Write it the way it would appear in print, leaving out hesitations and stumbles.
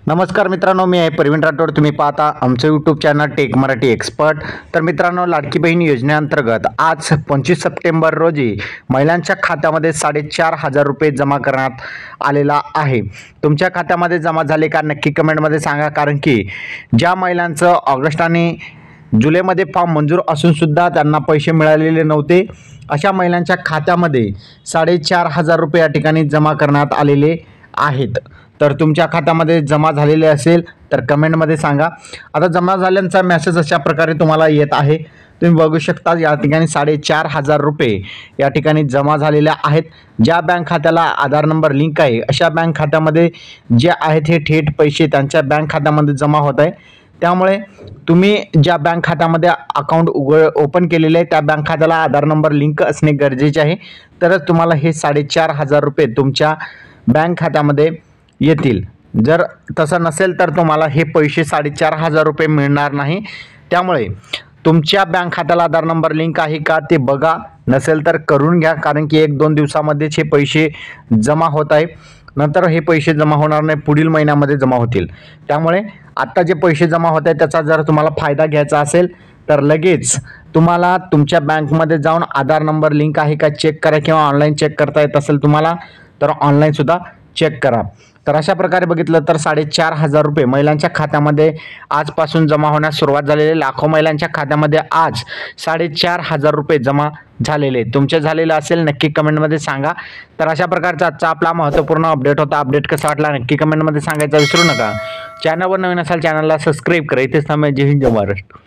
नमस्कार मित्रांनो, मी आहे प्रवीण राठोड. तुम्ही पाहता आमचं YouTube channel tech Marathi expert. तर मित्रांनो, लाडकी बहीण योजनेअंतर्गत आज 25 सप्टेंबर रोजी महिलांच्या खात्यामध्ये 4,500 रुपये जमा करण्यात आलेला आहे. तुमच्या खात्यामध्ये जमा झाले का नक्की कमेंटमध्ये सांगा, कारण की ज्या महिलांचं ऑगस्ट आणि जुलैमध्ये फॉर्म मंजूर असून सुद्धा त्यांना पैसे मिळालेले नव्हते, अशा महिलांच्या खात्यामध्ये 4,500 रुपये या ठिकाणी जमा करण्यात आलेले आहेत. तर तुमच्या खात्यामध्ये जमा झालेले असेल तर कमेंटमध्ये सांगा. आता जमा झाल्यांचा मेसेज अशा प्रकारे तुम्हाला येत आहे. तुम्ही बघू शकता या ठिकाणी 4,500 रुपये या ठिकाणी जमा झालेले आहेत. ज्या बँक खात्याला आधार नंबर लिंक आहे अशा बँक खात्यामध्ये जे आहेत हे थेट पैसे त्यांच्या बँक खात्यामध्ये जमा होत आहे. त्यामुळे तुम्ही ज्या बँक खात्यामध्ये अकाउंट ओपन केलेले आहे त्या बँक खात्याला आधार नंबर लिंक असणे गरजेचे आहे. तरच तुम्हाला हे 4,500 रुपये तुमच्या बँक खात्यामध्ये येतील. जर तसं नसेल तर तुम्हाला हे पैसे 4,500 रुपये मिळणार नाही. त्यामुळे तुमच्या बँक खात्याला आधार नंबर लिंक आहे का ते बघा, नसेल तर करून घ्या, कारण की 1-2 दिवसामध्येच हे पैसे जमा होत आहे. नंतर हे पैसे जमा होणार नाही, पुढील महिन्यामध्ये जमा होतील. त्यामुळे आत्ता जे पैसे जमा होत आहेत त्याचा जर तुम्हाला फायदा घ्यायचा असेल तर लगेच तुम्हाला तुमच्या बँकमध्ये जाऊन आधार नंबर लिंक आहे का चेक करा, किंवा ऑनलाईन चेक करता येत असेल तुम्हाला तर ऑनलाईनसुद्धा चेक करा. तर अशा प्रकारे बघितलं तर 4,500 रुपये महिलांच्या खात्यामध्ये आजपासून जमा होण्यास सुरुवात झालेली. लाखो महिलांच्या खात्यामध्ये आज 4,500 रुपये जमा झालेले. तुमचे झालेले असेल नक्की कमेंटमध्ये सांगा. तर अशा प्रकारचा आजचा आपला महत्त्वपूर्ण अपडेट होता. अपडेट कसा वाटला नक्की कमेंटमध्ये सांगायचं विसरू नका. चॅनलवर नवीन असाल चॅनलला सबस्क्राईब करा. इथेच थांबा. जय हिंद, जय महाराष्ट्र.